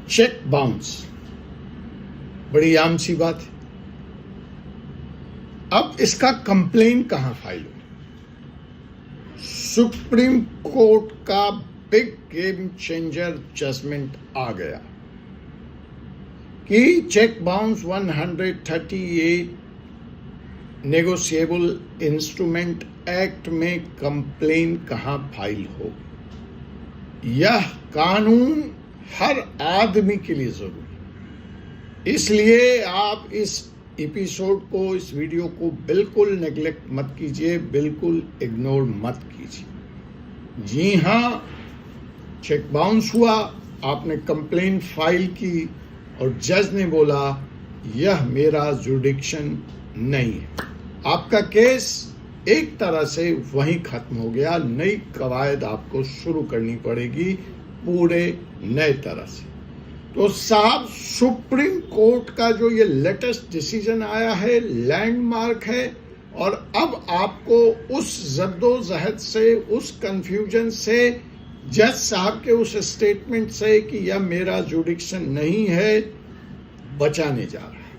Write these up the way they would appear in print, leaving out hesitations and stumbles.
Cheque bounce बड़ी आम सी बात है। अब इसका कंप्लेन कहां फाइल हो? सुप्रीम कोर्ट का बिग गेम चेंजर जजमेंट आ गया कि cheque bounce 138 negotiable instrument act में कंप्लेन कहां फाइल हो। यह कानून हर आदमी के लिए जरूरी, इसलिए आप इस एपिसोड को, इस वीडियो को बिल्कुल नेग्लेक्ट मत कीजिए, बिल्कुल इग्नोर मत कीजिए। जी हां, चेक बाउंस हुआ, आपने कंप्लेन फाइल की और जज ने बोला यह मेरा जुडिक्शन नहीं है। आपका केस एक तरह से वहीं खत्म हो गया। नई कवायद आपको शुरू करनी पड़ेगी पूरे नए तरह से। तो साहब, सुप्रीम कोर्ट का जो ये लेटेस्ट डिसीजन आया है लैंडमार्क है, और अब आपको उस जद्दोजहद से, उस कंफ्यूजन से, जज साहब के उस स्टेटमेंट से कि यह मेरा जुडिक्शन नहीं है, बचाने जा रहा है।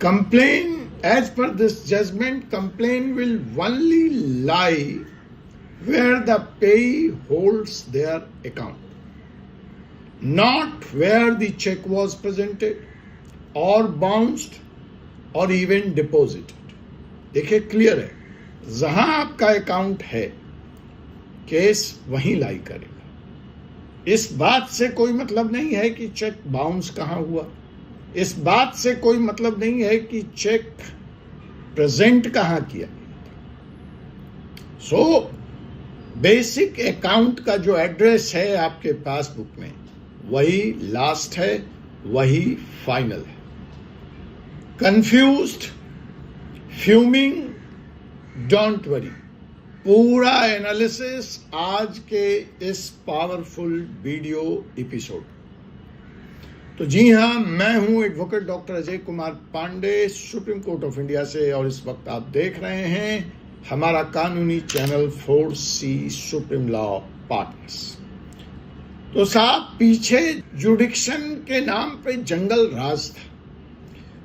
Complain, as per this judgment, complaint will only lie where the payee holds their account, not where the check was presented or bounced or even deposited. देखिए, क्लियर है, जहां आपका अकाउंट है केस वहीं लाई करेगा। इस बात से कोई मतलब नहीं है कि चेक बाउंस कहां हुआ, इस बात से कोई मतलब नहीं है कि चेक प्रेजेंट कहां किया। सो बेसिक अकाउंट का जो एड्रेस है आपके पासबुक में, वही लास्ट है, वही फाइनल है। Confused, fuming, don't worry. पूरा एनालिसिस आज के इस पावरफुल वीडियो एपिसोड। तो जी हां, मैं हूं advocate doctor Ajay Kumar Pandey, supreme court of India से, और इस वक्त आप देख रहे हैं हमारा कानूनी channel 4C supreme law partners. तो साहब, पीछे जुडिक्शन के नाम पे जंगल राज था,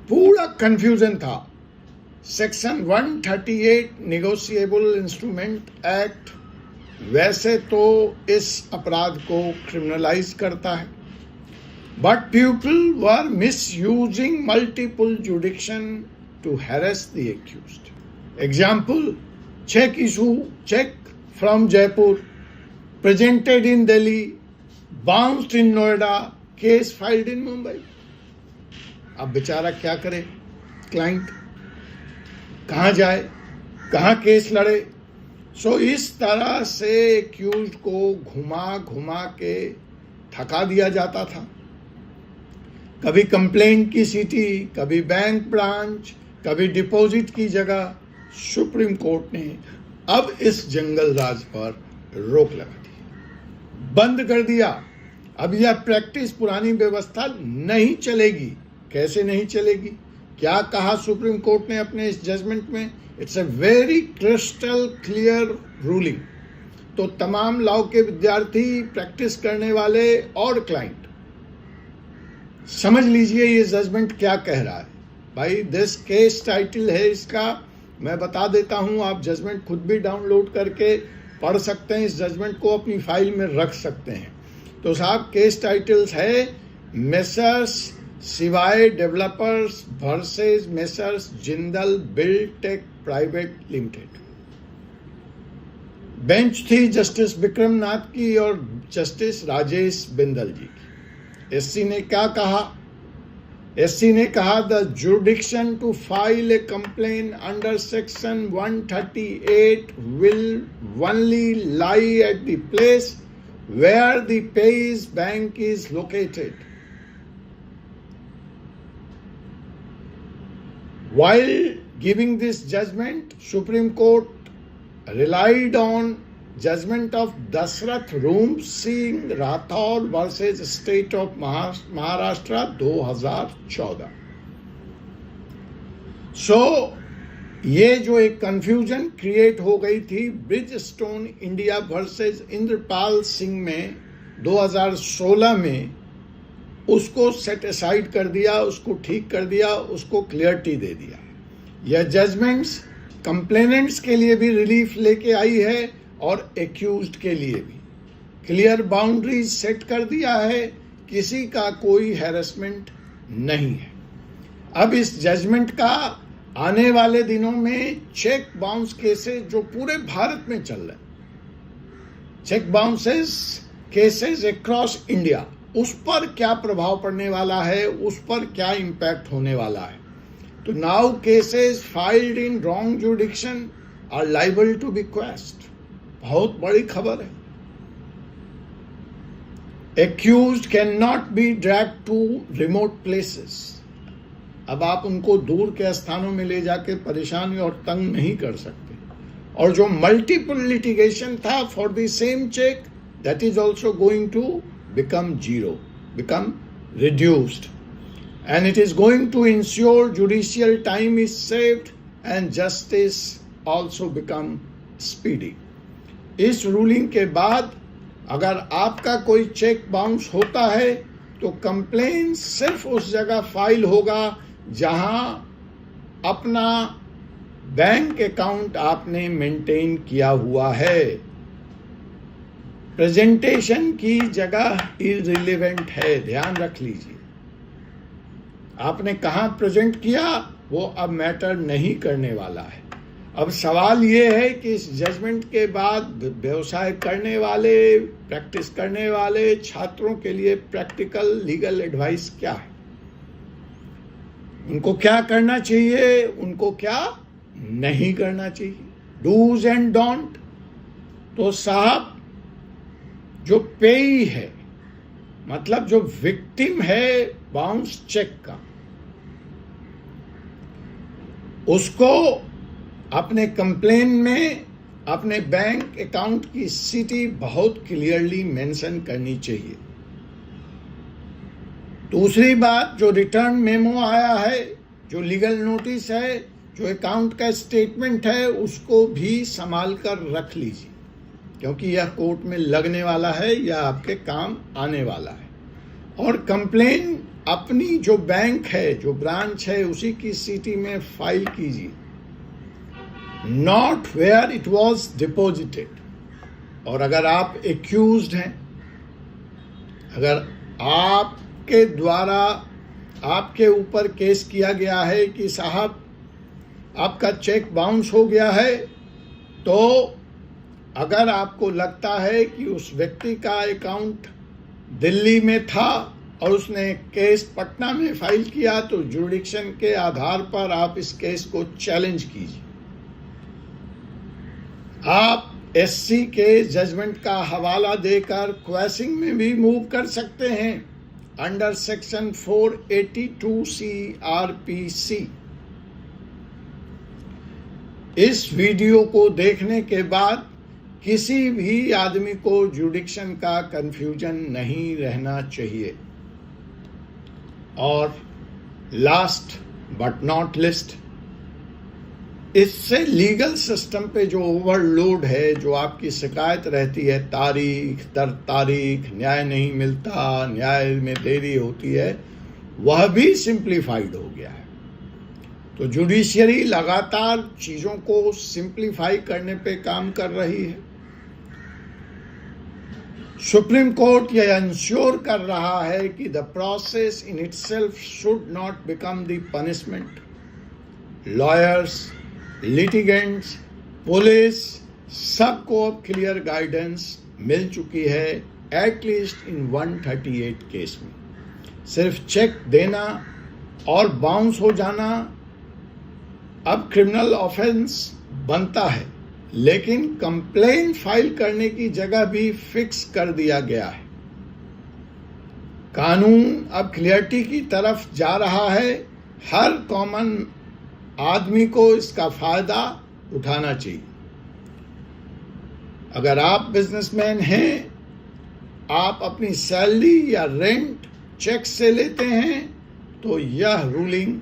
पूरा कंफ्यूजन था। सेक्शन 138 नेगोशिएबल इंस्ट्रूमेंट एक्ट वैसे तो इस अपराध को क्रिमिनलाइज करता है, but people were misusing multiple jurisdiction to harass the accused. Example, check issue, check from Jaipur, presented in Delhi, bounced in Noida, case filed in Mumbai. अब बेचारा क्या करे? क्लाइंट कहाँ जाए, कहाँ केस लड़े? सो इस तरह से एक्यूज को घुमा घुमा के थका दिया जाता था। कभी कंप्लेंट की सीटी, कभी बैंक ब्रांच, कभी डिपॉजिट की जगह। सुप्रीम कोर्ट ने अब इस जंगल राज पर रोक लगा दी, बंद कर दिया। अब यह प्रैक्टिस, पुरानी व्यवस्था नहीं चलेगी। कैसे नहीं चलेगी? क्या कहा सुप्रीम कोर्ट ने अपने इस जजमेंट में? It's a very crystal clear ruling. तो तमाम लॉ के विद्यार्थी, प्रैक्टिस करने वाले और क्लाइंट, समझ लीजिए ये जजमेंट क्या कह रहा है। भाई, दिस केस टाइटल है इसका, मैं बता देता हूं, आप जजमेंट खुद भी डाउनलोड करके पढ़ सकते हैं, इस जजमेंट को अपनी फाइल में रख सकते हैं। तो साहब, केस टाइटल्स है मेसर्स सिवाय developers versus messrs Jindal Buildtech private limited. Bench थी जस्टिस विक्रम नाथ की और जस्टिस राजेश बिंदल जी की। एससी ने क्या कहा? एससी ने कहा the jurisdiction to file a complaint under section 138 will only lie at the place where the पेइज bank is located. While giving this judgment, Supreme Court relied on judgment of Dasrath Room Singh Rathod versus State of Maharashtra 2014. So, ये जो एक confusion create हो गई थी Bridgestone India versus Indrapal Singh में, 2016 में उसको सेट असाइड कर दिया, उसको ठीक कर दिया, उसको क्लियरिटी दे दिया। यह जजमेंट्स कंप्लेनेंट्स के लिए भी रिलीफ लेके आई है और एक्यूज्ड के लिए भी क्लियर बाउंड्रीज सेट कर दिया है, किसी का कोई हैरेसमेंट नहीं है। अब इस जजमेंट का आने वाले दिनों में चेक बाउंस केसेस जो पूरे भारत में चल रहे हैं, cheque bounces cases across India, उस पर क्या प्रभाव पड़ने वाला है, उस पर क्या इंपैक्ट होने वाला है। तो now cases filed in wrong jurisdiction are liable to be quashed. बहुत बड़ी खबर है। Accused can not be dragged to remote places. अब आप उनको दूर के स्थानों में ले जाके परेशानी और तंग नहीं कर सकते। और जो मल्टीपल लिटिगेशन था for the same cheque, that is also going to become zero, become reduced, and it is going to ensure judicial time is saved and justice also become speedy. इस रूलिंग के बाद अगर आपका कोई cheque bounce होता है तो complain सिर्फ उस जगह फाइल होगा जहां अपना बैंक अकाउंट आपने मेंटेन किया हुआ है। प्रेजेंटेशन की जगह इररिलेवेंट है, ध्यान रख लीजिए। आपने कहां प्रेजेंट किया वो अब मैटर नहीं करने वाला है। अब सवाल ये है कि इस जजमेंट के बाद व्यवसाय करने वाले, प्रैक्टिस करने वाले छात्रों के लिए प्रैक्टिकल लीगल एडवाइस क्या है, उनको क्या करना चाहिए, उनको क्या नहीं करना चाहिए, डूज एंड डोंट। तो साहब, जो पेई है, मतलब जो विक्टिम है बाउंस चेक का, उसको अपने कंप्लेन में अपने बैंक अकाउंट की स्थिति बहुत क्लियरली मेंशन करनी चाहिए। दूसरी बात, जो रिटर्न मेमो आया है, जो लीगल नोटिस है, जो अकाउंट का स्टेटमेंट है, उसको भी संभाल कर रख लीजिए, क्योंकि यह कोर्ट में लगने वाला है या आपके काम आने वाला है। और कंप्लेन अपनी जो बैंक है, जो ब्रांच है, उसी की सिटी में फाइल कीजिए, not where it was deposited. और अगर आप एक्यूज्ड हैं, अगर आपके द्वारा आपके ऊपर केस किया गया है कि साहब आपका चेक बाउंस हो गया है, तो अगर आपको लगता है कि उस व्यक्ति का अकाउंट दिल्ली में था और उसने केस पटना में फाइल किया, तो जुरिडिक्शन के आधार पर आप इस केस को चैलेंज कीजिए। आप एससी के जजमेंट का हवाला देकर क्वेसिंग में भी मूव कर सकते हैं अंडर सेक्शन 482 CRPC। इस वीडियो को देखने के बाद किसी भी आदमी को जुरिडिक्शन का कंफ्यूजन नहीं रहना चाहिए। और लास्ट बट नॉट लिस्ट, इससे लीगल सिस्टम पे जो ओवरलोड है, जो आपकी शिकायत रहती है, तारीख दर तारीख न्याय नहीं मिलता, न्याय में देरी होती है, वह भी सिंप्लीफाइड हो गया है। तो जुडिशियरी लगातार चीजों को सिंप्लीफाई करने पे काम कर रही है। सुप्रीम कोर्ट यह इंश्योर कर रहा है कि the process in itself should not become the punishment. Lawyers, litigants, police, सबको अब क्लियर गाइडेंस मिल चुकी है, एटलीस्ट इन 138 केस में। सिर्फ चेक देना और बाउंस हो जाना अब क्रिमिनल ऑफेंस बनता है, लेकिन कंप्लेन फाइल करने की जगह भी फिक्स कर दिया गया है। कानून अब क्लियरिटी की तरफ जा रहा है। हर कॉमन आदमी को इसका फायदा उठाना चाहिए। अगर आप बिजनेसमैन हैं, आप अपनी सैलरी या रेंट चेक से लेते हैं, तो यह रूलिंग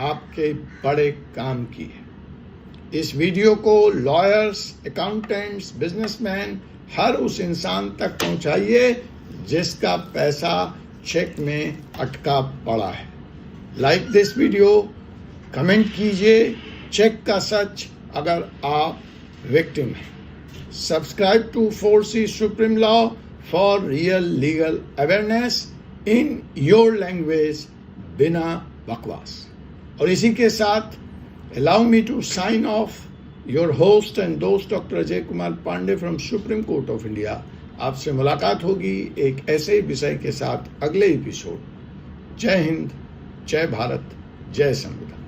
आपके बड़े काम की है। इस वीडियो को लॉयर्स, अकाउंटेंट्स, बिजनेसमैन, हर उस इंसान तक पहुंचाइए जिसका पैसा चेक में अटका पड़ा है। लाइक दिस वीडियो, कमेंट कीजिए चेक का सच अगर आप विक्टिम हैं। Subscribe to 4C supreme law for real legal awareness in your language, बिना बकवास। और इसी के साथ allow me to sign off, your host and दोस्त doctor Ajay Kumar Pandey from supreme court of India. आपसे मुलाकात होगी एक ऐसे विषय के साथ अगले एपिसोड। जय हिंद, जय भारत, जय संविधान।